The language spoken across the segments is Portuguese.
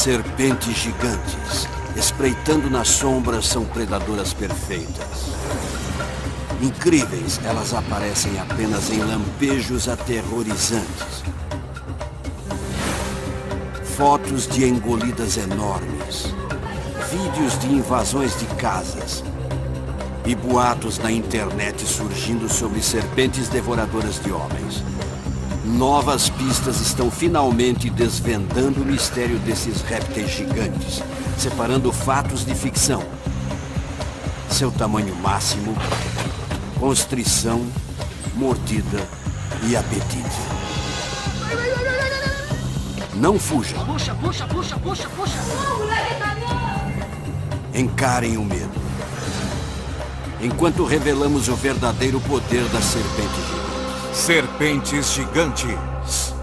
Serpentes gigantes, espreitando nas sombras, são predadoras perfeitas. Incríveis, elas aparecem apenas em lampejos aterrorizantes. Fotos de engolidas enormes, vídeos de invasões de casas e boatos na internet surgindo sobre serpentes devoradoras de homens. Novas pistas estão finalmente desvendando o mistério desses répteis gigantes, separando fatos de ficção. Seu tamanho máximo, constrição, mordida e apetite. Não fujam. Puxa, puxa, puxa, puxa, puxa. Encarem o medo. Enquanto revelamos o verdadeiro poder das serpentes gigantes. Serpentes gigantes.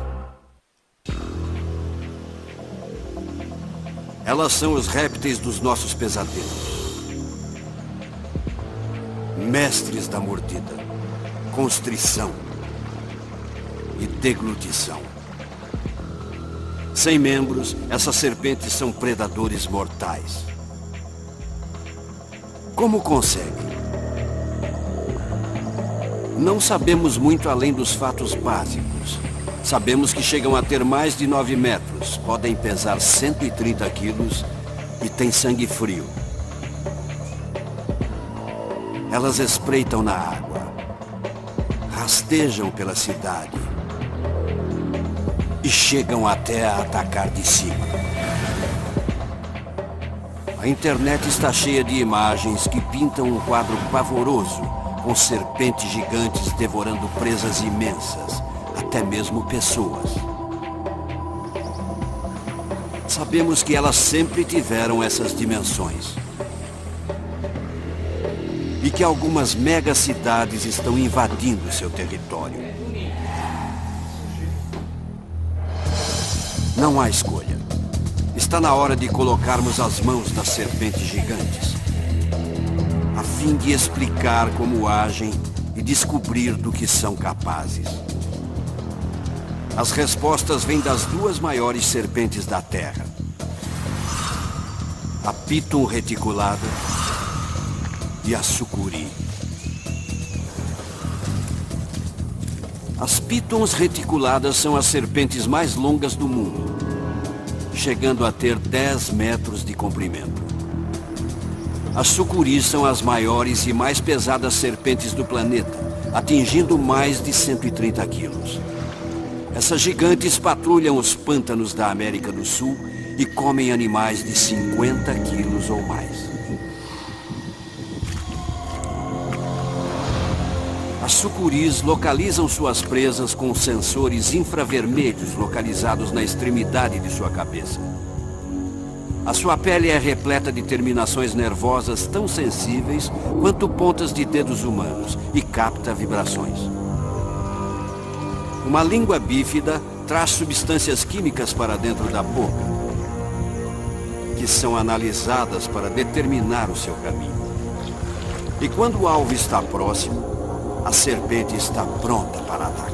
Elas são os répteis dos nossos pesadelos. Mestres da mordida, constrição e deglutição. Sem membros, essas serpentes são predadores mortais. Como conseguem? Não sabemos muito além dos fatos básicos. Sabemos que chegam a ter mais de 9 metros, podem pesar 130 quilos e têm sangue frio. Elas espreitam na água, rastejam pela cidade e chegam até a atacar de cima. A internet está cheia de imagens que pintam um quadro pavoroso, com serpentes gigantes devorando presas imensas, até mesmo pessoas. Sabemos que elas sempre tiveram essas dimensões. E que algumas megacidades estão invadindo seu território. Não há escolha. Está na hora de colocarmos as mãos das serpentes gigantes, a fim de explicar como agem e descobrir do que são capazes. As respostas vêm das 2 maiores serpentes da Terra. A Piton reticulada e a sucuri. As pitons reticuladas são as serpentes mais longas do mundo, chegando a ter 10 metros de comprimento. As sucuris são as maiores e mais pesadas serpentes do planeta, atingindo mais de 130 quilos. Essas gigantes patrulham os pântanos da América do Sul e comem animais de 50 quilos ou mais. As sucuris localizam suas presas com sensores infravermelhos localizados na extremidade de sua cabeça. A sua pele é repleta de terminações nervosas tão sensíveis quanto pontas de dedos humanos e capta vibrações. Uma língua bífida traz substâncias químicas para dentro da boca, que são analisadas para determinar o seu caminho. E quando o alvo está próximo, a serpente está pronta para atacar.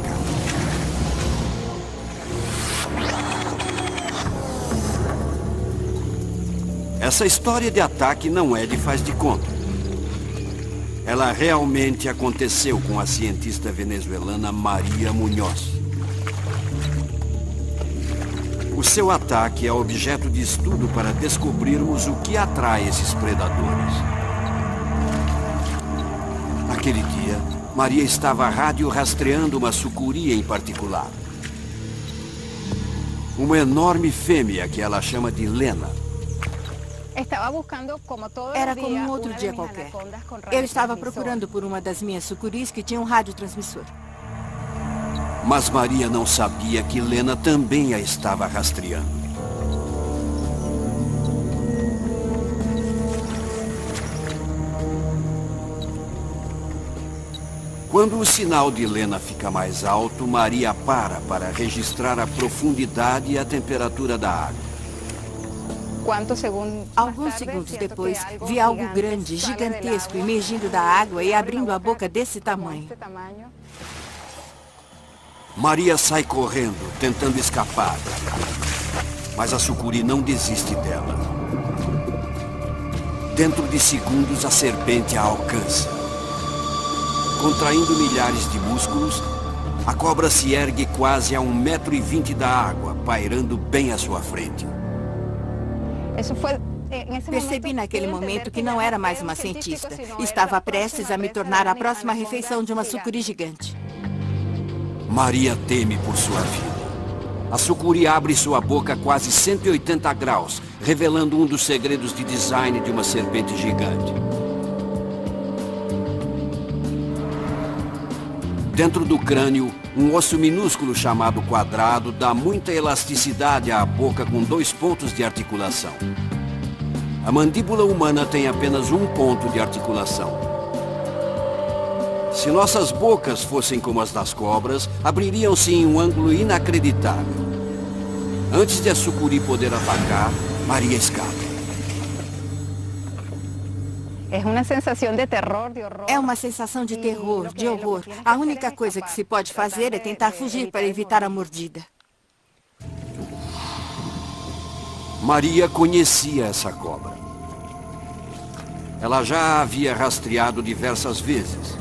Essa história de ataque não é de faz de conta. Ela realmente aconteceu com a cientista venezuelana Maria Munhoz. O seu ataque é objeto de estudo para descobrirmos o que atrai esses predadores. Naquele dia, Maria estava radiorastreando uma sucuri em particular. Uma enorme fêmea que ela chama de Lena. Era como um outro dia qualquer. Eu estava procurando por uma das minhas sucuris que tinha um radiotransmissor. Mas Maria não sabia que Lena também a estava rastreando. Quando o sinal de Lena fica mais alto, Maria para registrar a profundidade e a temperatura da água. Alguns segundos depois, vi algo grande, gigantesco, emergindo da água e abrindo a boca desse tamanho. Maria sai correndo, tentando escapar. Mas a sucuri não desiste dela. Dentro de segundos, a serpente a alcança. Contraindo milhares de músculos, a cobra se ergue quase a 1,20 m da água, pairando bem à sua frente. Percebi naquele momento que não era mais uma cientista. Estava prestes a me tornar a próxima refeição de uma sucuri gigante. Maria teme por sua vida. A sucuri abre sua boca a quase 180 graus, revelando um dos segredos de design de uma serpente gigante. Dentro do crânio, um osso minúsculo chamado quadrado dá muita elasticidade à boca com 2 pontos de articulação. A mandíbula humana tem apenas um ponto de articulação. Se nossas bocas fossem como as das cobras, abririam-se em um ângulo inacreditável. Antes de a sucuri poder atacar, Maria escapa. É uma sensação de terror, de horror. A única coisa que se pode fazer é tentar fugir para evitar a mordida. Maria conhecia essa cobra. Ela já a havia rastreado diversas vezes.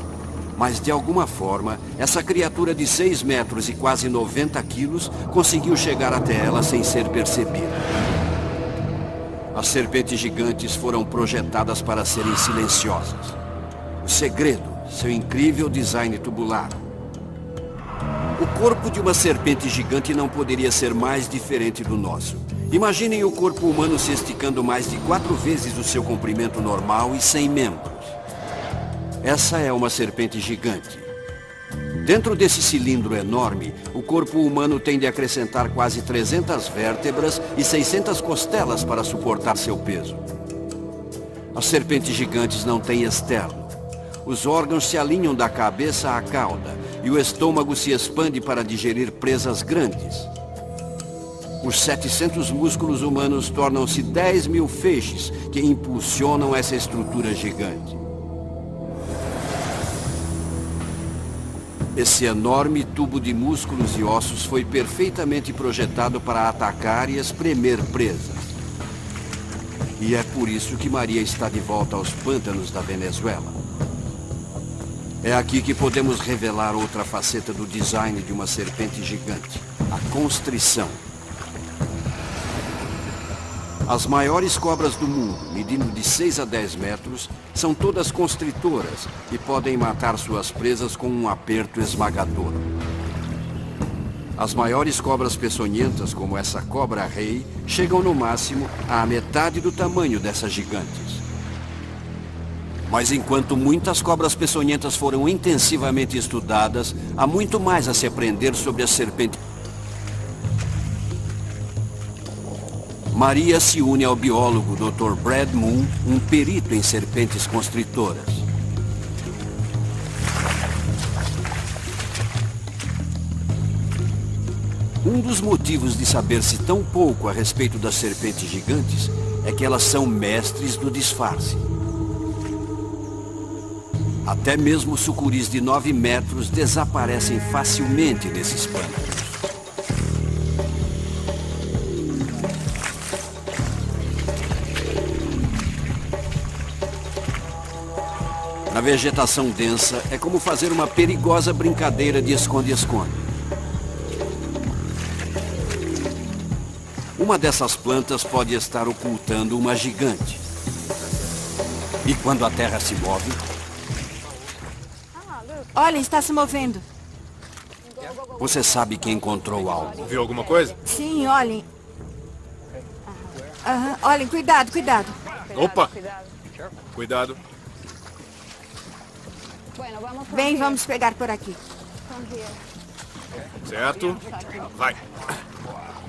Mas, de alguma forma, essa criatura de 6 metros e quase 90 quilos conseguiu chegar até ela sem ser percebida. As serpentes gigantes foram projetadas para serem silenciosas. O segredo, seu incrível design tubular. O corpo de uma serpente gigante não poderia ser mais diferente do nosso. Imaginem o corpo humano se esticando mais de 4 vezes o seu comprimento normal e sem membros. Essa é uma serpente gigante. Dentro desse cilindro enorme, o corpo humano tem de acrescentar quase 300 vértebras e 600 costelas para suportar seu peso. As serpentes gigantes não têm externo. Os órgãos se alinham da cabeça à cauda e o estômago se expande para digerir presas grandes. Os 700 músculos humanos tornam-se 10.000 feixes que impulsionam essa estrutura gigante. Esse enorme tubo de músculos e ossos foi perfeitamente projetado para atacar e espremer presas. E é por isso que Maria está de volta aos pântanos da Venezuela. É aqui que podemos revelar outra faceta do design de uma serpente gigante, a constrição. As maiores cobras do mundo, medindo de 6 a 10 metros, são todas constritoras e podem matar suas presas com um aperto esmagador. As maiores cobras peçonhentas, como essa cobra-rei, chegam no máximo à metade do tamanho dessas gigantes. Mas enquanto muitas cobras peçonhentas foram intensivamente estudadas, há muito mais a se aprender sobre as serpentes. Maria se une ao biólogo Dr. Brad Moon, um perito em serpentes constritoras. Um dos motivos de saber-se tão pouco a respeito das serpentes gigantes é que elas são mestres do disfarce. Até mesmo sucuris de 9 metros desaparecem facilmente nesses pântanos. Na vegetação densa, é como fazer uma perigosa brincadeira de esconde-esconde. Uma dessas plantas pode estar ocultando uma gigante. E quando a terra se move... Olha, está se movendo. Você sabe que encontrou algo. Viu alguma coisa? Sim, olhem. Olhem, cuidado, cuidado. Opa! Cuidado. Bem, vamos pegar por aqui. Certo. Vai.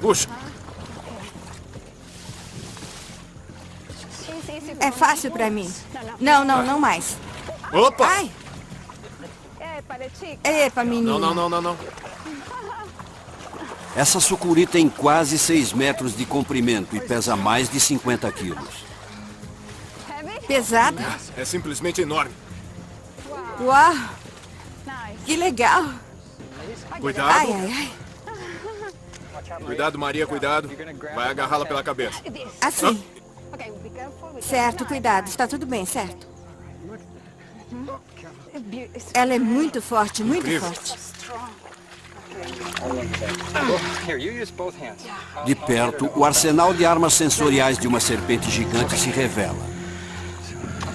Puxa. É fácil para mim. Não, não mais. Opa! Ai! Epa, menino. Não. Essa sucuri tem quase 6 metros de comprimento e pesa mais de 50 quilos. Pesada? É simplesmente enorme. Uau! Que legal! Cuidado. Ai. Cuidado, Maria, cuidado. Vai agarrá-la pela cabeça. Assim. Certo, cuidado. Está tudo bem, certo? Ela é muito forte, muito forte. De perto, o arsenal de armas sensoriais de uma serpente gigante se revela.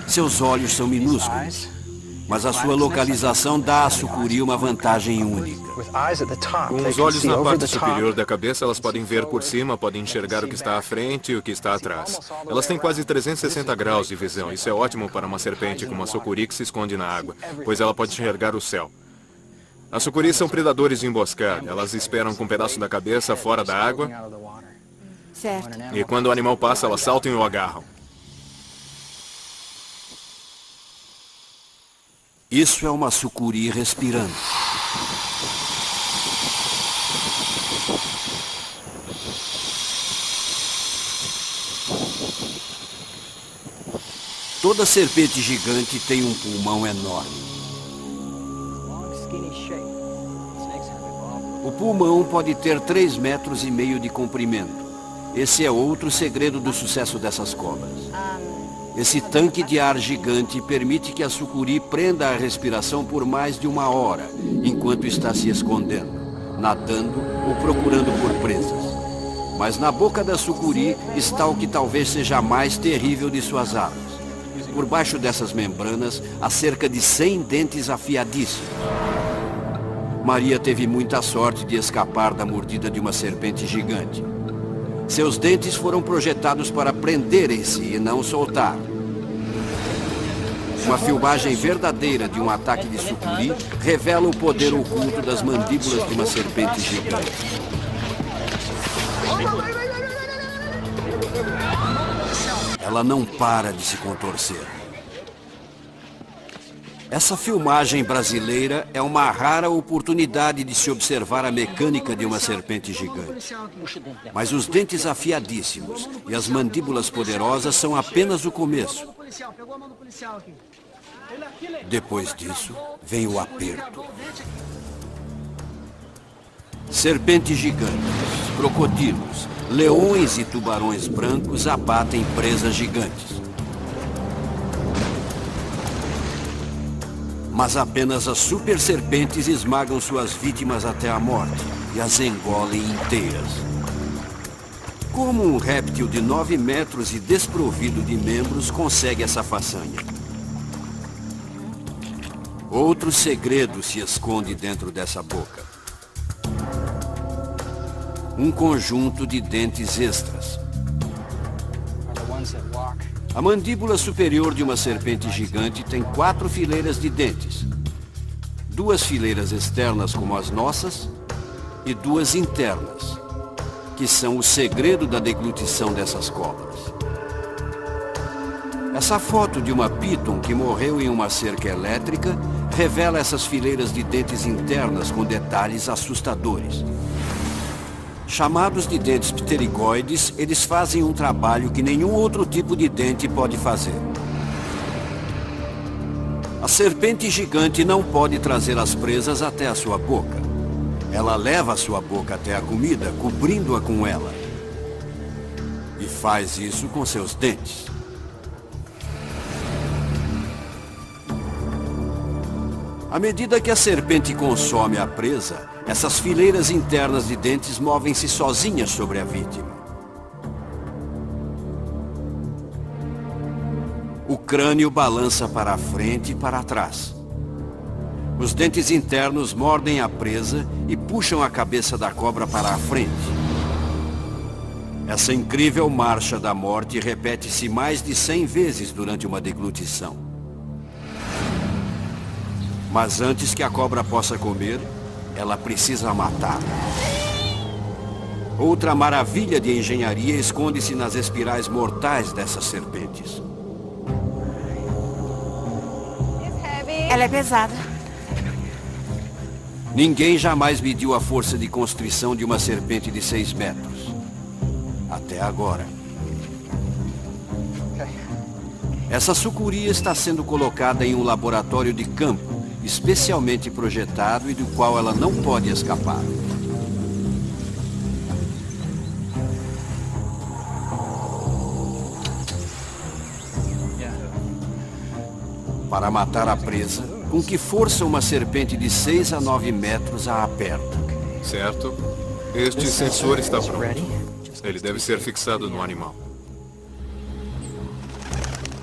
Seus olhos são minúsculos, mas a sua localização dá à sucuri uma vantagem única. Com os olhos na parte superior da cabeça, elas podem ver por cima, podem enxergar o que está à frente e o que está atrás. Elas têm quase 360 graus de visão. Isso é ótimo para uma serpente como a sucuri que se esconde na água, pois ela pode enxergar o céu. As sucuris são predadores de emboscada. Elas esperam com um pedaço da cabeça fora da água. Certo. E quando o animal passa, elas saltam e o agarram. Isso é uma sucuri respirando. Toda serpente gigante tem um pulmão enorme. O pulmão pode ter 3,5 metros de comprimento. Esse é outro segredo do sucesso dessas cobras. Esse tanque de ar gigante permite que a sucuri prenda a respiração por mais de 1 hora, enquanto está se escondendo, nadando ou procurando por presas. Mas na boca da sucuri está o que talvez seja a mais terrível de suas armas. Por baixo dessas membranas há cerca de 100 dentes afiadíssimos. Maria teve muita sorte de escapar da mordida de uma serpente gigante. Seus dentes foram projetados para prenderem-se e não soltar. Uma filmagem verdadeira de um ataque de sucuri revela o poder oculto das mandíbulas de uma serpente gigante. Ela não para de se contorcer. Essa filmagem brasileira é uma rara oportunidade de se observar a mecânica de uma serpente gigante. Mas os dentes afiadíssimos e as mandíbulas poderosas são apenas o começo. Depois disso, vem o aperto. Serpentes gigantes, crocodilos, leões e tubarões brancos abatem presas gigantes. Mas apenas as super serpentes esmagam suas vítimas até a morte e as engolem inteiras. Como um réptil de 9 metros e desprovido de membros consegue essa façanha? Outro segredo se esconde dentro dessa boca. Um conjunto de dentes extras. A mandíbula superior de uma serpente gigante tem 4 fileiras de dentes. 2 fileiras externas como as nossas e 2 internas, que são o segredo da deglutição dessas cobras. Essa foto de uma píton que morreu em uma cerca elétrica revela essas fileiras de dentes internas com detalhes assustadores. Chamados de dentes pterigoides, eles fazem um trabalho que nenhum outro tipo de dente pode fazer. A serpente gigante não pode trazer as presas até a sua boca. Ela leva a sua boca até a comida, cobrindo-a com ela. E faz isso com seus dentes. À medida que a serpente consome a presa, essas fileiras internas de dentes movem-se sozinhas sobre a vítima. O crânio balança para a frente e para trás. Os dentes internos mordem a presa e puxam a cabeça da cobra para a frente. Essa incrível marcha da morte repete-se mais de 100 vezes durante uma deglutição. Mas antes que a cobra possa comer, ela precisa matar. Outra maravilha de engenharia esconde-se nas espirais mortais dessas serpentes. Ela é pesada. Ninguém jamais mediu a força de constrição de uma serpente de 6 metros. Até agora. Essa sucuri está sendo colocada em um laboratório de campo, especialmente projetado e do qual ela não pode escapar. Para matar a presa, com que força uma serpente de 6 a 9 metros a aperta? Certo. Este sensor está pronto. Ele deve ser fixado no animal.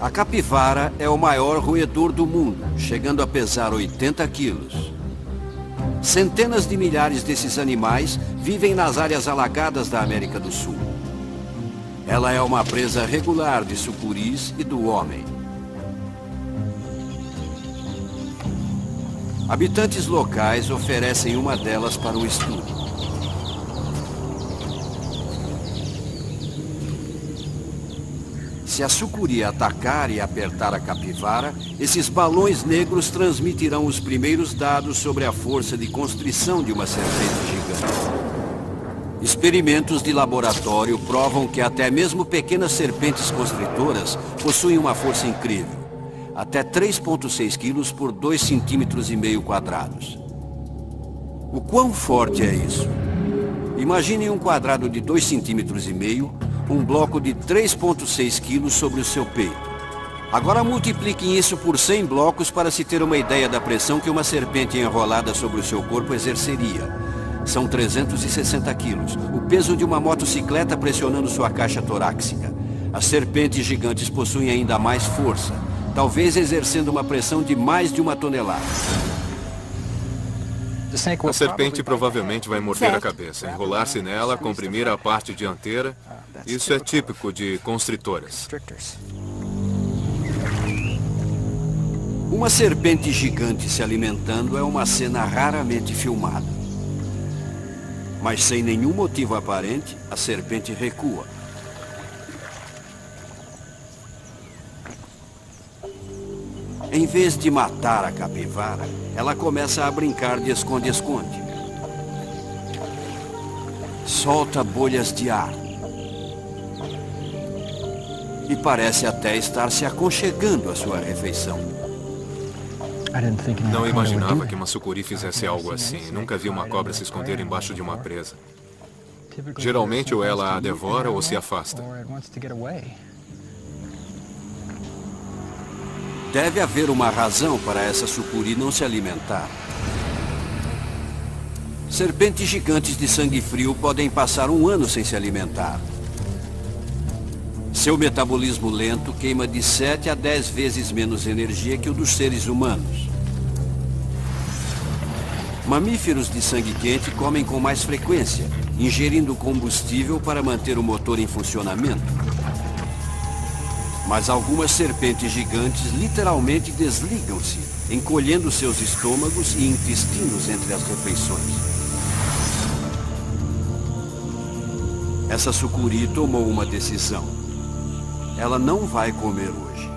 A capivara é o maior roedor do mundo, chegando a pesar 80 quilos. Centenas de milhares desses animais vivem nas áreas alagadas da América do Sul. Ela é uma presa regular de sucuris e do homem. Habitantes locais oferecem uma delas para o estudo. Se a sucuri atacar e apertar a capivara, esses balões negros transmitirão os primeiros dados sobre a força de constrição de uma serpente gigante. Experimentos de laboratório provam que até mesmo pequenas serpentes constritoras possuem uma força incrível. Até 3,6 quilos por 2,5 centímetros quadrados. O quão forte é isso? Imagine um quadrado de 2,5 centímetros, um bloco de 3,6 quilos sobre o seu peito. Agora multipliquem isso por 100 blocos para se ter uma ideia da pressão que uma serpente enrolada sobre o seu corpo exerceria. São 360 quilos, o peso de uma motocicleta pressionando sua caixa torácica. As serpentes gigantes possuem ainda mais força, talvez exercendo uma pressão de mais de 1 tonelada. A serpente provavelmente vai morder a cabeça, enrolar-se nela, comprimir a parte dianteira. Isso é típico de constritoras. Uma serpente gigante se alimentando é uma cena raramente filmada. Mas sem nenhum motivo aparente, a serpente recua. Em vez de matar a capivara, ela começa a brincar de esconde-esconde. Solta bolhas de ar. E parece até estar se aconchegando à sua refeição. Não imaginava que uma sucuri fizesse algo assim. Nunca vi uma cobra se esconder embaixo de uma presa. Geralmente ou ela a devora ou se afasta. Deve haver uma razão para essa sucuri não se alimentar. Serpentes gigantes de sangue frio podem passar 1 ano sem se alimentar. Seu metabolismo lento queima de 7 a 10 vezes menos energia que o dos seres humanos. Mamíferos de sangue quente comem com mais frequência, ingerindo combustível para manter o motor em funcionamento. Mas algumas serpentes gigantes literalmente desligam-se, encolhendo seus estômagos e intestinos entre as refeições. Essa sucuri tomou uma decisão. Ela não vai comer hoje.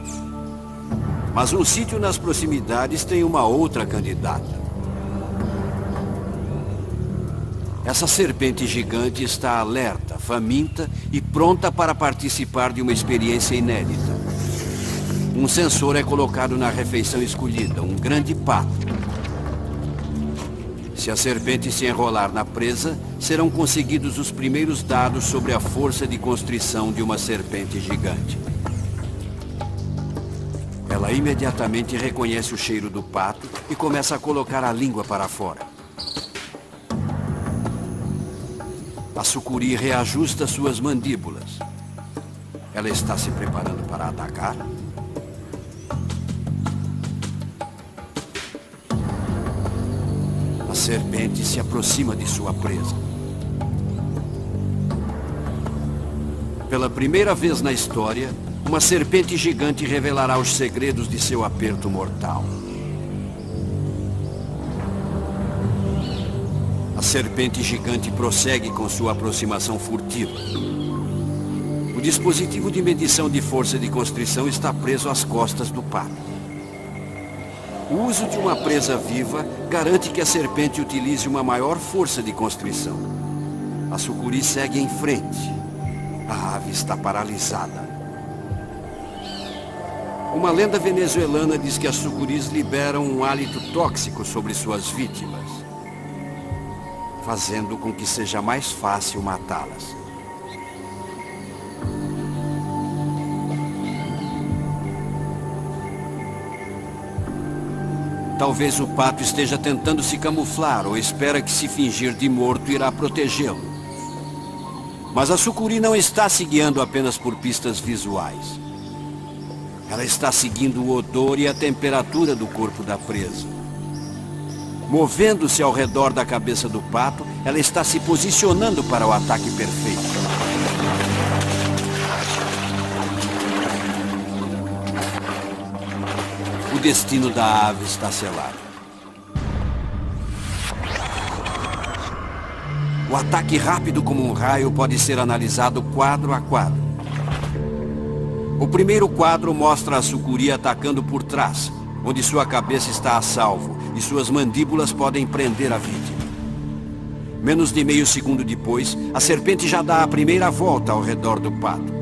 Mas um sítio nas proximidades tem uma outra candidata. Essa serpente gigante está alerta, faminta e pronta para participar de uma experiência inédita. Um sensor é colocado na refeição escolhida, um grande pato. Se a serpente se enrolar na presa, serão conseguidos os primeiros dados sobre a força de constrição de uma serpente gigante. Ela imediatamente reconhece o cheiro do pato e começa a colocar a língua para fora. A sucuri reajusta suas mandíbulas. Ela está se preparando para atacar? A serpente se aproxima de sua presa. Pela primeira vez na história, uma serpente gigante revelará os segredos de seu aperto mortal. A serpente gigante prossegue com sua aproximação furtiva. O dispositivo de medição de força de constrição está preso às costas do pato. O uso de uma presa viva garante que a serpente utilize uma maior força de constrição. A sucuri segue em frente. A ave está paralisada. Uma lenda venezuelana diz que as sucuris liberam um hálito tóxico sobre suas vítimas, fazendo com que seja mais fácil matá-las. Talvez o pato esteja tentando se camuflar ou espera que se fingir de morto irá protegê-lo. Mas a sucuri não está se guiando apenas por pistas visuais. Ela está seguindo o odor e a temperatura do corpo da presa. Movendo-se ao redor da cabeça do pato, ela está se posicionando para o ataque perfeito. O destino da ave está selado. O ataque rápido como um raio pode ser analisado quadro a quadro. O primeiro quadro mostra a sucuri atacando por trás, onde sua cabeça está a salvo e suas mandíbulas podem prender a vítima. Menos de meio segundo depois, a serpente já dá a primeira volta ao redor do pato.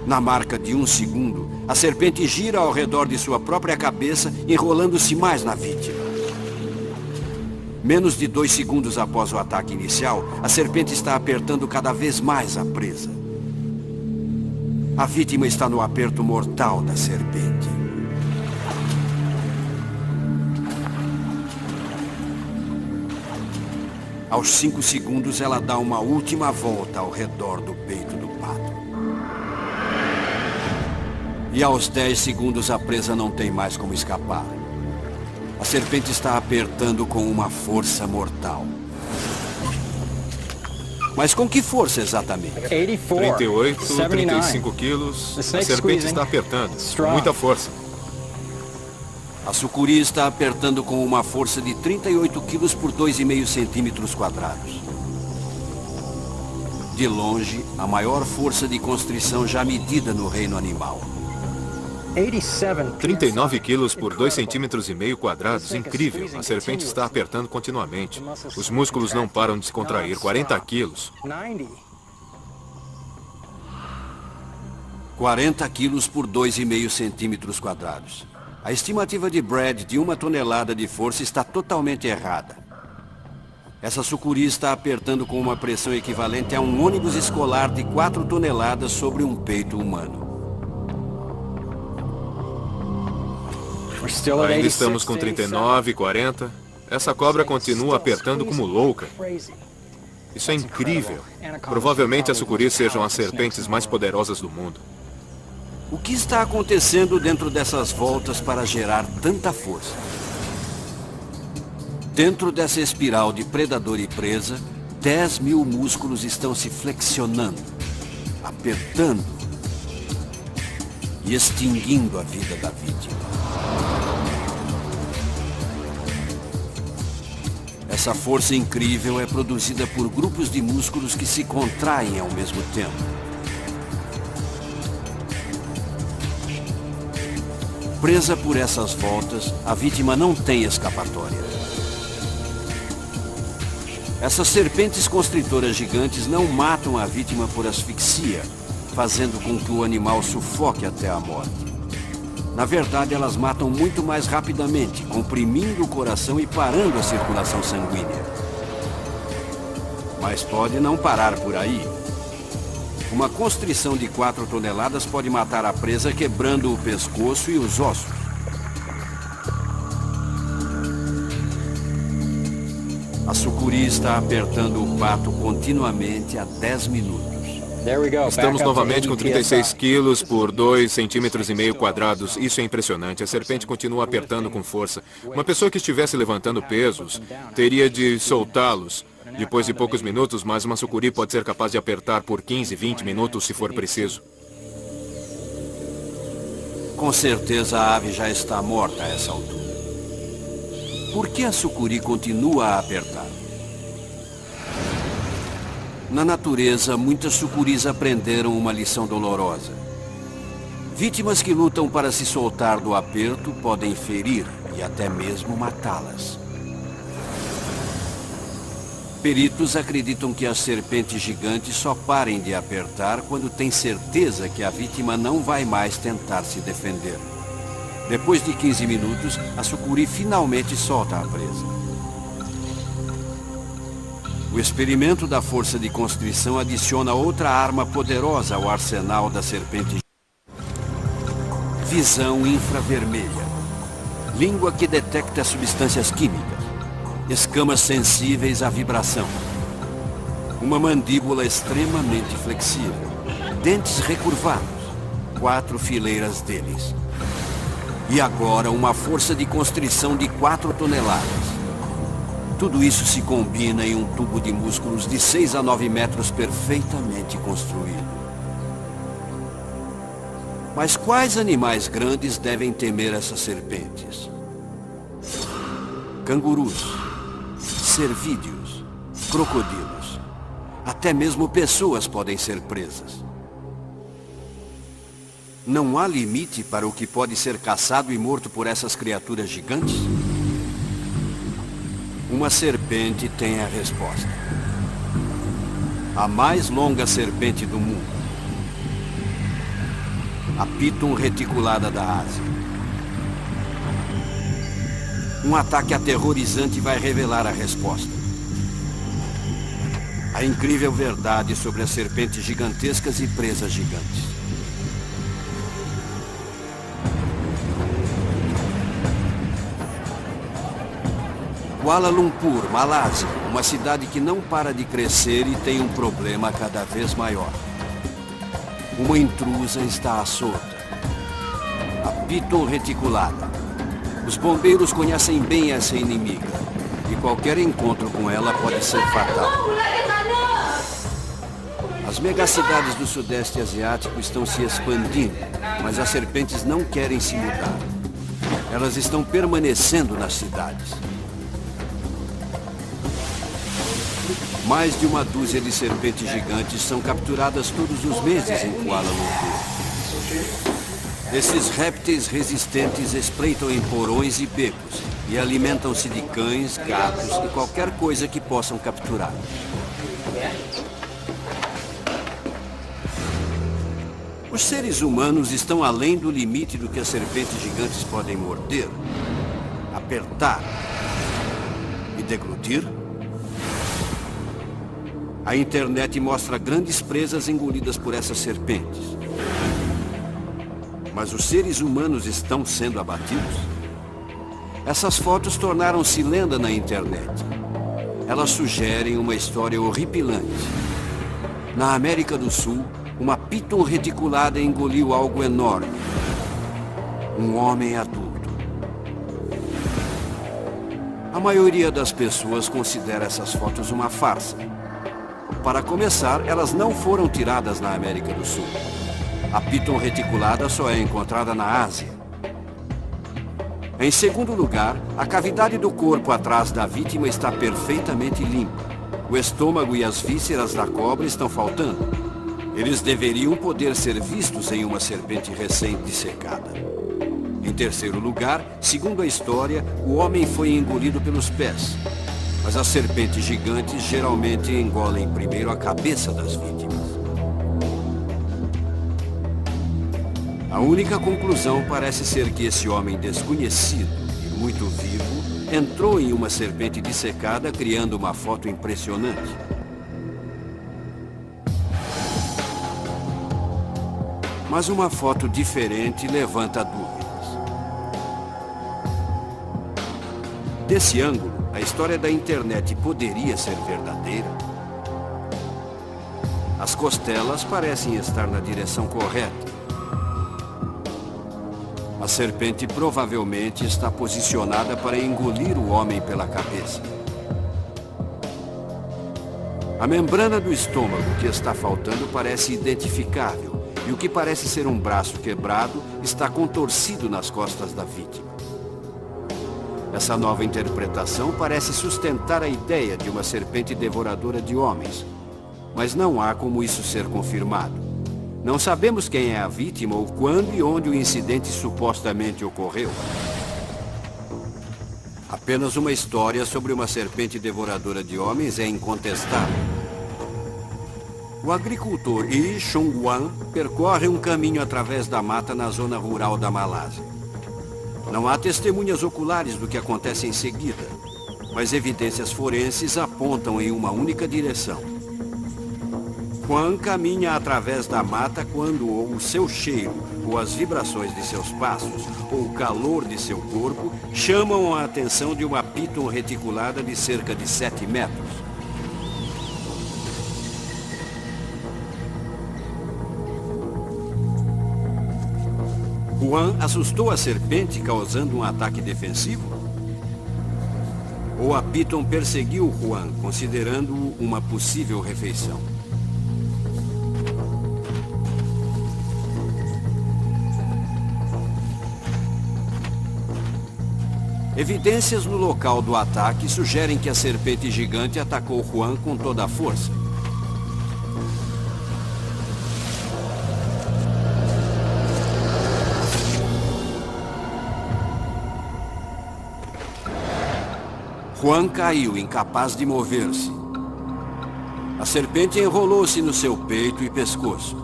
Na marca de 1 segundo, a serpente gira ao redor de sua própria cabeça, enrolando-se mais na vítima. Menos de 2 segundos após o ataque inicial, a serpente está apertando cada vez mais a presa. A vítima está no aperto mortal da serpente. Aos 5 segundos, ela dá uma última volta ao redor do peito do pato. E aos 10 segundos, a presa não tem mais como escapar. A serpente está apertando com uma força mortal. Mas com que força exatamente? 38, 35 quilos. A serpente está apertando, com muita força. A sucuri está apertando com uma força de 38 quilos por 2,5 centímetros quadrados. De longe, a maior força de constrição já medida no reino animal. 39 quilos por 2,5 centímetros quadrados, incrível. A serpente está apertando continuamente. Os músculos não param de se contrair. 40 quilos. 40 quilos por 2,5 centímetros quadrados. A estimativa de Brad de 1 tonelada de força está totalmente errada. Essa sucuri está apertando com uma pressão equivalente a um ônibus escolar de 4 toneladas sobre um peito humano. Ainda estamos com 39, 40. Essa cobra continua apertando como louca. Isso é incrível. Provavelmente as sucuris sejam as serpentes mais poderosas do mundo. O que está acontecendo dentro dessas voltas para gerar tanta força? Dentro dessa espiral de predador e presa, 10.000 músculos estão se flexionando, apertando e extinguindo a vida da vítima. Essa força incrível é produzida por grupos de músculos que se contraem ao mesmo tempo. Presa por essas voltas, a vítima não tem escapatória. Essas serpentes constritoras gigantes não matam a vítima por asfixia, fazendo com que o animal sufoque até a morte. Na verdade, elas matam muito mais rapidamente, comprimindo o coração e parando a circulação sanguínea. Mas pode não parar por aí. Uma constrição de 4 toneladas pode matar a presa quebrando o pescoço e os ossos. A sucuri está apertando o pato continuamente há 10 minutos. Estamos novamente com 36 quilos por 2,5 centímetros quadrados. Isso é impressionante. A serpente continua apertando com força. Uma pessoa que estivesse levantando pesos teria de soltá-los depois de poucos minutos, mas uma sucuri pode ser capaz de apertar por 15, 20 minutos se for preciso. Com certeza a ave já está morta a essa altura. Por que a sucuri continua a apertar? Na natureza, muitas sucuris aprenderam uma lição dolorosa. Vítimas que lutam para se soltar do aperto podem ferir e até mesmo matá-las. Peritos acreditam que as serpentes gigantes só parem de apertar quando têm certeza que a vítima não vai mais tentar se defender. Depois de 15 minutos, a sucuri finalmente solta a presa. O experimento da força de constrição adiciona outra arma poderosa ao arsenal da serpente. Visão infravermelha. Língua que detecta substâncias químicas. Escamas sensíveis à vibração. Uma mandíbula extremamente flexível. Dentes recurvados. 4 fileiras deles. E agora uma força de constrição de 4 toneladas. Tudo isso se combina em um tubo de músculos de 6 a 9 metros perfeitamente construído. Mas quais animais grandes devem temer essas serpentes? Cangurus, cervídeos, crocodilos. Até mesmo pessoas podem ser presas. Não há limite para o que pode ser caçado e morto por essas criaturas gigantes? Uma serpente tem a resposta. A mais longa serpente do mundo. A Piton reticulada da Ásia. Um ataque aterrorizante vai revelar a resposta. A incrível verdade sobre as serpentes gigantescas e presas gigantes. Kuala Lumpur, Malásia, uma cidade que não para de crescer e tem um problema cada vez maior. Uma intrusa está à solta. A Piton reticulada. Os bombeiros conhecem bem essa inimiga e qualquer encontro com ela pode ser fatal. As megacidades do Sudeste Asiático estão se expandindo, mas as serpentes não querem se mudar. Elas estão permanecendo nas cidades. Mais de uma dúzia de serpentes gigantes são capturadas todos os meses em Kuala Lumpur. Esses répteis resistentes espreitam em porões e becos e alimentam-se de cães, gatos e qualquer coisa que possam capturar. Os seres humanos estão além do limite do que as serpentes gigantes podem morder, apertar e deglutir. A internet mostra grandes presas engolidas por essas serpentes. Mas os seres humanos estão sendo abatidos? Essas fotos tornaram-se lenda na internet. Elas sugerem uma história horripilante. Na América do Sul, uma Piton reticulada engoliu algo enorme. Um homem adulto. A maioria das pessoas considera essas fotos uma farsa. Para começar, elas não foram tiradas na América do Sul. A Piton reticulada só é encontrada na Ásia. Em segundo lugar, a cavidade do corpo atrás da vítima está perfeitamente limpa. O estômago e as vísceras da cobra estão faltando. Eles deveriam poder ser vistos em uma serpente recém-dissecada. Em terceiro lugar, segundo a história, o homem foi engolido pelos pés. Mas as serpentes gigantes geralmente engolem primeiro a cabeça das vítimas. A única conclusão parece ser que esse homem desconhecido e muito vivo entrou em uma serpente dissecada, criando uma foto impressionante. Mas uma foto diferente levanta dúvidas. Desse ângulo, a história da internet poderia ser verdadeira? As costelas parecem estar na direção correta. A serpente provavelmente está posicionada para engolir o homem pela cabeça. A membrana do estômago que está faltando parece identificável, e o que parece ser um braço quebrado está contorcido nas costas da vítima. Essa nova interpretação parece sustentar a ideia de uma serpente devoradora de homens, mas não há como isso ser confirmado. Não sabemos quem é a vítima ou quando e onde o incidente supostamente ocorreu. Apenas uma história sobre uma serpente devoradora de homens é incontestável. O agricultor Yi Chong-wan percorre um caminho através da mata na zona rural da Malásia. Não há testemunhas oculares do que acontece em seguida, mas evidências forenses apontam em uma única direção. Juan caminha através da mata quando ou o seu cheiro, ou as vibrações de seus passos, ou o calor de seu corpo chamam a atenção de uma piton reticulada de cerca de 7 metros. Juan assustou a serpente causando um ataque defensivo? Ou a piton perseguiu Juan, considerando-o uma possível refeição? Evidências no local do ataque sugerem que a serpente gigante atacou Juan com toda a força. Juan caiu, incapaz de mover-se. A serpente enrolou-se no seu peito e pescoço.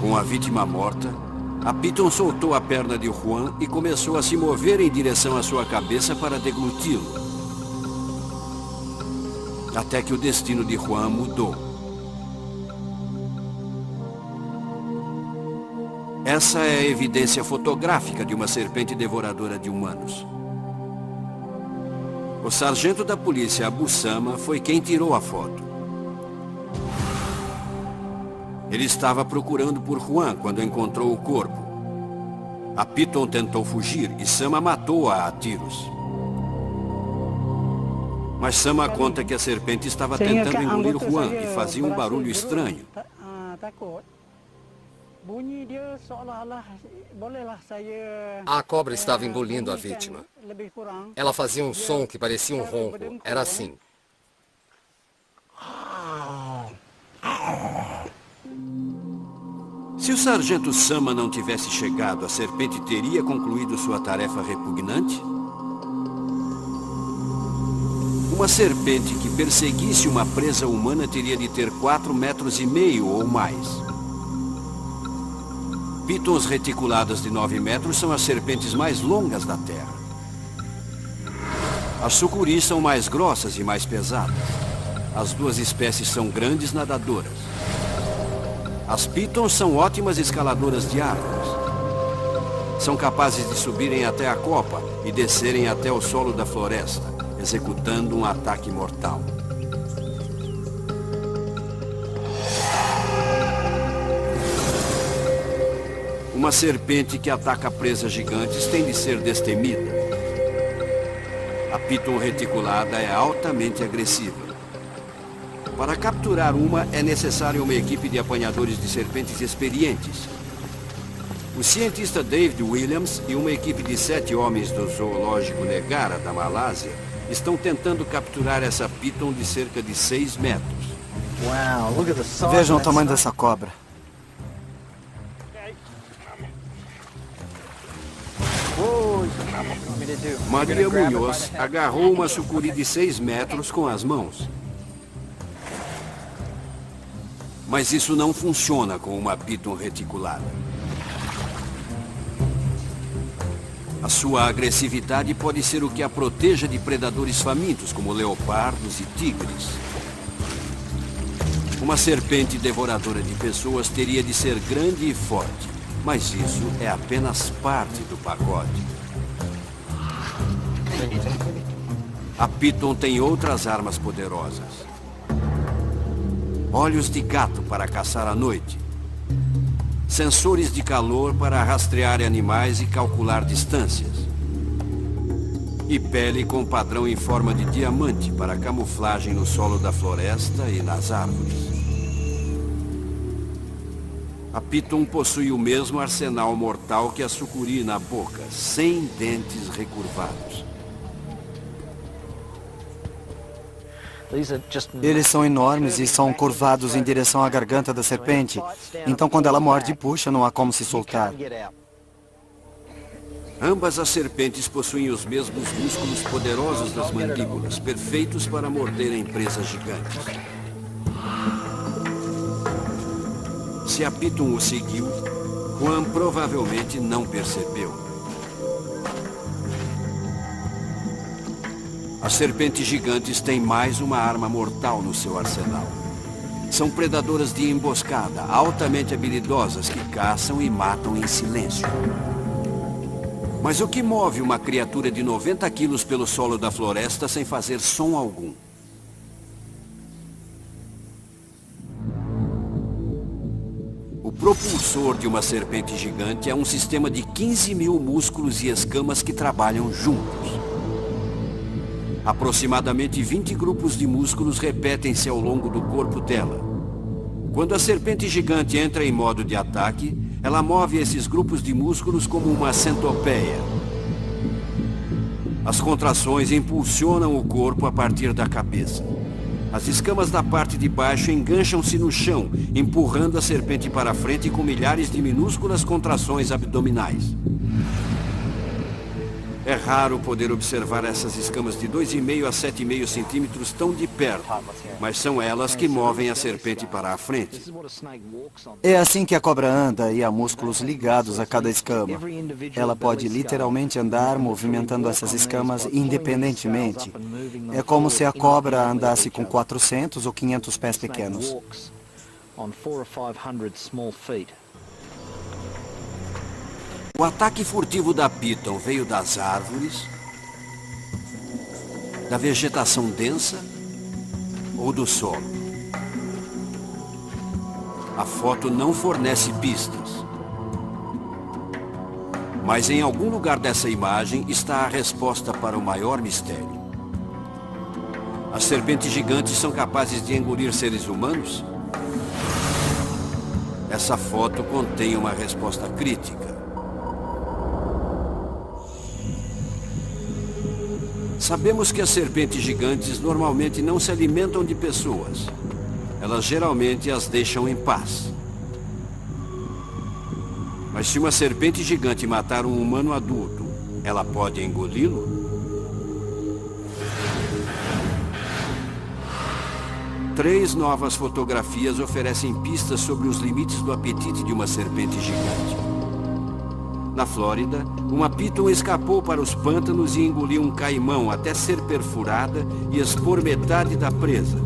Com a vítima morta, a piton soltou a perna de Juan e começou a se mover em direção à sua cabeça para degluti-lo. Até que o destino de Juan mudou. Essa é a evidência fotográfica de uma serpente devoradora de humanos. O sargento da polícia Abu Sama foi quem tirou a foto. Ele estava procurando por Juan quando encontrou o corpo. A piton tentou fugir e Sama matou-a a tiros. Mas Sama conta que a serpente estava tentando engolir Juan e fazia um barulho estranho. A cobra estava engolindo a vítima. Ela fazia um som que parecia um ronco. Era assim. Se o sargento Sama não tivesse chegado, a serpente teria concluído sua tarefa repugnante? Uma serpente que perseguisse uma presa humana teria de ter 4,5 metros ou mais. Pitons reticuladas de 9 metros são as serpentes mais longas da Terra. As sucuris são mais grossas e mais pesadas. As duas espécies são grandes nadadoras. As pitons são ótimas escaladoras de árvores. São capazes de subirem até a copa e descerem até o solo da floresta, executando um ataque mortal. Uma serpente que ataca presas gigantes tem de ser destemida. A piton reticulada é altamente agressiva. Para capturar uma, é necessária uma equipe de apanhadores de serpentes experientes. O cientista David Williams e uma equipe de 7 homens do zoológico Negara, da Malásia, estão tentando capturar essa piton de cerca de 6 metros. Vejam o tamanho dessa cobra. Maria Munhoz agarrou uma sucuri de 6 metros com as mãos. Mas isso não funciona com uma piton reticulada. A sua agressividade pode ser o que a proteja de predadores famintos, como leopardos e tigres. Uma serpente devoradora de pessoas teria de ser grande e forte, mas isso é apenas parte do pacote. A piton tem outras armas poderosas. Olhos de gato para caçar à noite. Sensores de calor para rastrear animais e calcular distâncias. E pele com padrão em forma de diamante para camuflagem no solo da floresta e nas árvores. A piton possui o mesmo arsenal mortal que a sucuri na boca, sem dentes recurvados. Eles são enormes e são curvados em direção à garganta da serpente. Então, quando ela morde e puxa, não há como se soltar. Ambas as serpentes possuem os mesmos músculos poderosos das mandíbulas, perfeitos para morderem presas gigantes. Se a piton o seguiu, Juan provavelmente não percebeu. As serpentes gigantes têm mais uma arma mortal no seu arsenal. São predadoras de emboscada, altamente habilidosas que caçam e matam em silêncio. Mas o que move uma criatura de 90 quilos pelo solo da floresta sem fazer som algum? O propulsor de uma serpente gigante é um sistema de 15 mil músculos e escamas que trabalham juntos. Aproximadamente 20 grupos de músculos repetem-se ao longo do corpo dela. Quando a serpente gigante entra em modo de ataque, ela move esses grupos de músculos como uma centopeia. As contrações impulsionam o corpo a partir da cabeça. As escamas da parte de baixo engancham-se no chão, empurrando a serpente para frente com milhares de minúsculas contrações abdominais. É raro poder observar essas escamas de 2,5 a 7,5 centímetros tão de perto, mas são elas que movem a serpente para a frente. É assim que a cobra anda e há músculos ligados a cada escama. Ela pode literalmente andar movimentando essas escamas independentemente. É como se a cobra andasse com 400 ou 500 pés pequenos. O ataque furtivo da Piton veio das árvores, da vegetação densa ou do solo. A foto não fornece pistas. Mas em algum lugar dessa imagem está a resposta para o maior mistério. As serpentes gigantes são capazes de engolir seres humanos? Essa foto contém uma resposta crítica. Sabemos que as serpentes gigantes normalmente não se alimentam de pessoas. Elas geralmente as deixam em paz. Mas se uma serpente gigante matar um humano adulto, ela pode engoli-lo? Três novas fotografias oferecem pistas sobre os limites do apetite de uma serpente gigante. Na Flórida, uma Piton escapou para os pântanos e engoliu um caimão até ser perfurada e expor metade da presa.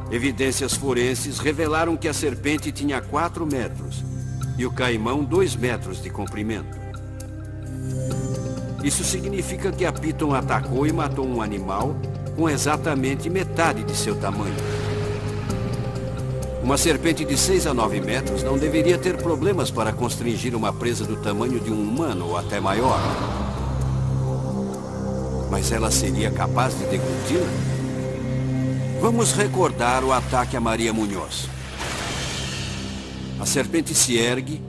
Evidências forenses revelaram que a serpente tinha 4 metros e o caimão 2 metros de comprimento. Isso significa que a Piton atacou e matou um animal com exatamente metade de seu tamanho. Uma serpente de 6 a 9 metros não deveria ter problemas para constringir uma presa do tamanho de um humano ou até maior. Mas ela seria capaz de degluti-lo? Vamos recordar o ataque a Maria Munhoz. A serpente se ergue,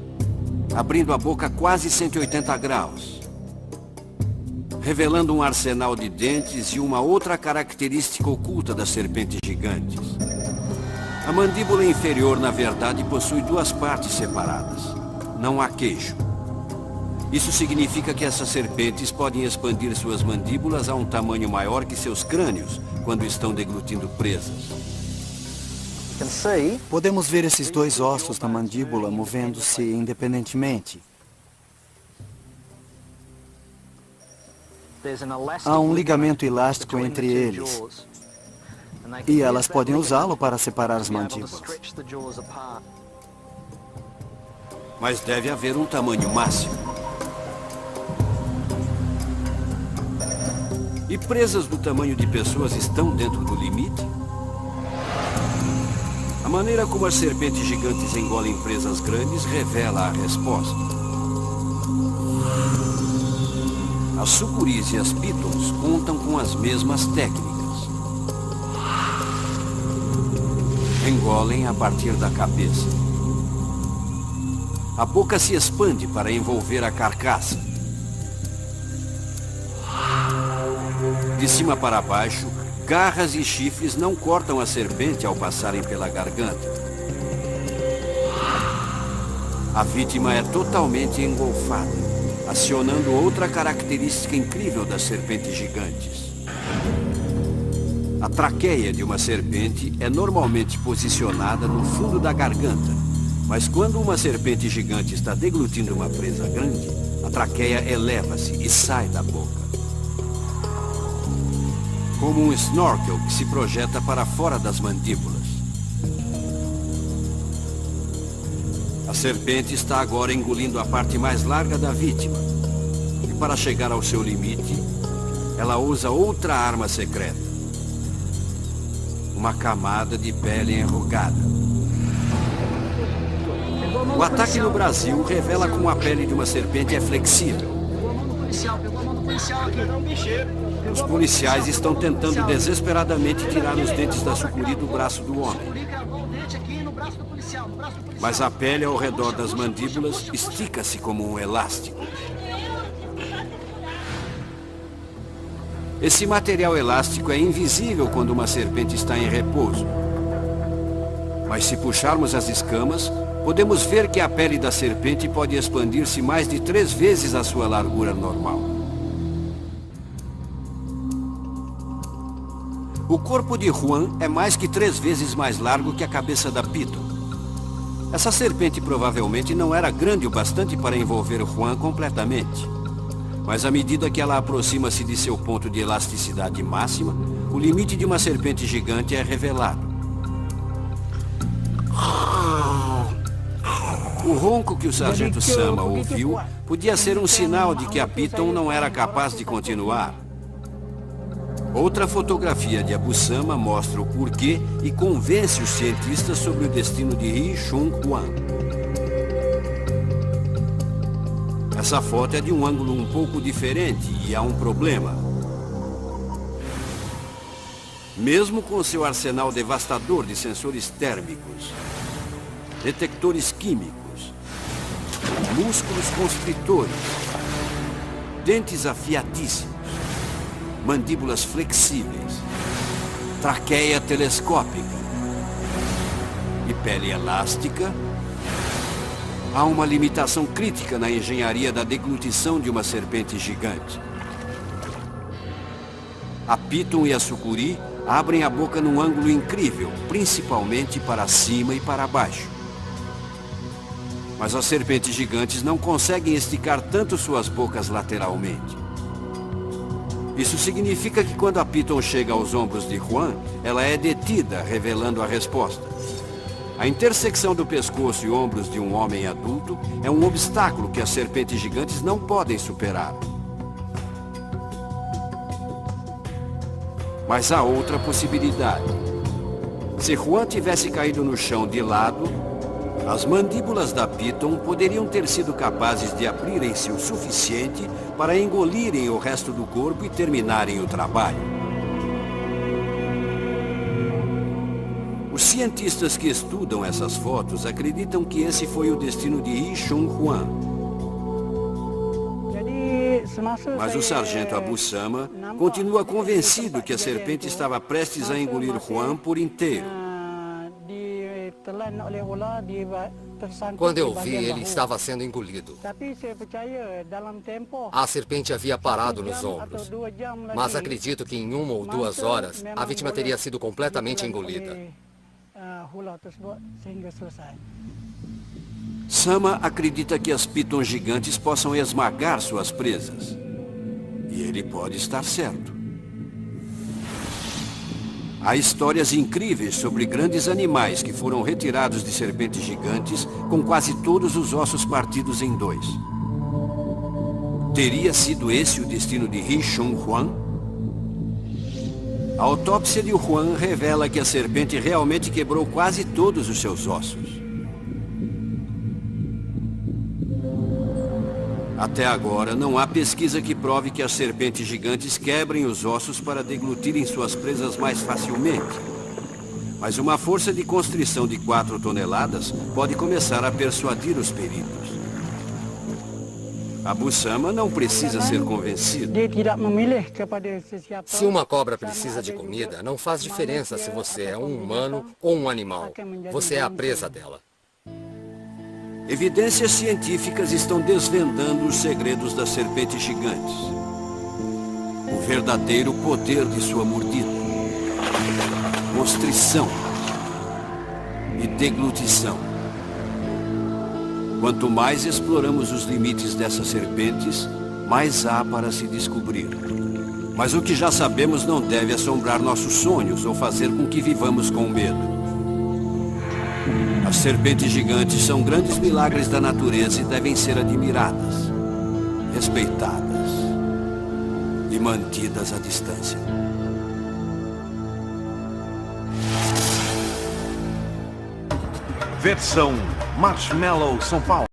abrindo a boca quase 180 graus, revelando um arsenal de dentes e uma outra característica oculta das serpentes gigantes. A mandíbula inferior, na verdade, possui 2 partes separadas. Não há queixo. Isso significa que essas serpentes podem expandir suas mandíbulas a um tamanho maior que seus crânios quando estão deglutindo presas. Podemos ver esses 2 ossos da mandíbula movendo-se independentemente. Há um ligamento elástico entre eles. E elas podem usá-lo para separar as mandíbulas. Mas deve haver um tamanho máximo. E presas do tamanho de pessoas estão dentro do limite? A maneira como as serpentes gigantes engolem presas grandes revela a resposta. As sucuris e as pitons contam com as mesmas técnicas. Engolem a partir da cabeça. A boca se expande para envolver a carcaça. De cima para baixo, garras e chifres não cortam a serpente ao passarem pela garganta. A vítima é totalmente engolfada, acionando outra característica incrível das serpentes gigantes. A traqueia de uma serpente é normalmente posicionada no fundo da garganta, mas quando uma serpente gigante está deglutindo uma presa grande, a A traqueia eleva-se e sai da boca. Como um snorkel que se projeta para fora das mandíbulas. A serpente está agora engolindo a parte mais larga da vítima. E para chegar ao seu limite, ela usa outra arma secreta. Uma camada de pele enrugada. O ataque no Brasil revela como a pele de uma serpente é flexível. Os policiais estão tentando desesperadamente tirar os dentes da sucuri do braço do homem. Mas a pele ao redor das mandíbulas estica-se como um elástico. Esse material elástico é invisível quando uma serpente está em repouso. Mas se puxarmos as escamas, podemos ver que a pele da serpente pode expandir-se mais de 3 vezes a sua largura normal. O corpo de Juan é mais que 3 vezes mais largo que a cabeça da Piton. Essa serpente provavelmente não era grande o bastante para envolver Juan completamente. Mas à medida que ela aproxima-se de seu ponto de elasticidade máxima, o limite de uma serpente gigante é revelado. O ronco que o sargento Sama ouviu podia ser um sinal de que a Piton não era capaz de continuar. Outra fotografia de Abu Sama mostra o porquê e convence os cientistas sobre o destino de Ri Chun Juan. Essa foto é de um ângulo um pouco diferente e há um problema. Mesmo com seu arsenal devastador de sensores térmicos, detectores químicos, músculos constritores, dentes afiadíssimos, mandíbulas flexíveis, traqueia telescópica e pele elástica, há uma limitação crítica na engenharia da deglutição de uma serpente gigante. A Piton e a sucuri abrem a boca num ângulo incrível, principalmente para cima e para baixo. Mas as serpentes gigantes não conseguem esticar tanto suas bocas lateralmente. Isso significa que quando a Piton chega aos ombros de Juan, ela é detida, revelando a resposta. A intersecção do pescoço e ombros de um homem adulto é um obstáculo que as serpentes gigantes não podem superar. Mas há outra possibilidade. Se Juan tivesse caído no chão de lado, as mandíbulas da Piton poderiam ter sido capazes de abrirem-se o suficiente para engolirem o resto do corpo e terminarem o trabalho. Os cientistas que estudam essas fotos acreditam que esse foi o destino de Ri Chun Juan. Mas o sargento Abu Sama continua convencido que a serpente estava prestes a engolir Juan por inteiro. Quando eu vi, ele estava sendo engolido. A serpente havia parado nos ombros. Mas acredito que em 1 ou 2 horas, a vítima teria sido completamente engolida. Sama acredita que as pitons gigantes possam esmagar suas presas. E ele pode estar certo. Há histórias incríveis sobre grandes animais que foram retirados de serpentes gigantes com quase todos os ossos partidos em 2. Teria sido esse o destino de Ri Chun Juan? A autópsia de Juan revela que a serpente realmente quebrou quase todos os seus ossos. Até agora, não há pesquisa que prove que as serpentes gigantes quebrem os ossos para deglutirem suas presas mais facilmente. Mas uma força de constrição de 4 toneladas pode começar a persuadir os peritos. Abu Sama não precisa ser convencido. Se uma cobra precisa de comida, não faz diferença se você é um humano ou um animal. Você é a presa dela. Evidências científicas estão desvendando os segredos das serpentes gigantes. O verdadeiro poder de sua mordida. Constrição e deglutição. Quanto mais exploramos os limites dessas serpentes, mais há para se descobrir. Mas o que já sabemos não deve assombrar nossos sonhos ou fazer com que vivamos com medo. As serpentes gigantes são grandes milagres da natureza e devem ser admiradas, respeitadas e mantidas à distância. Versão Marshmallow São Paulo.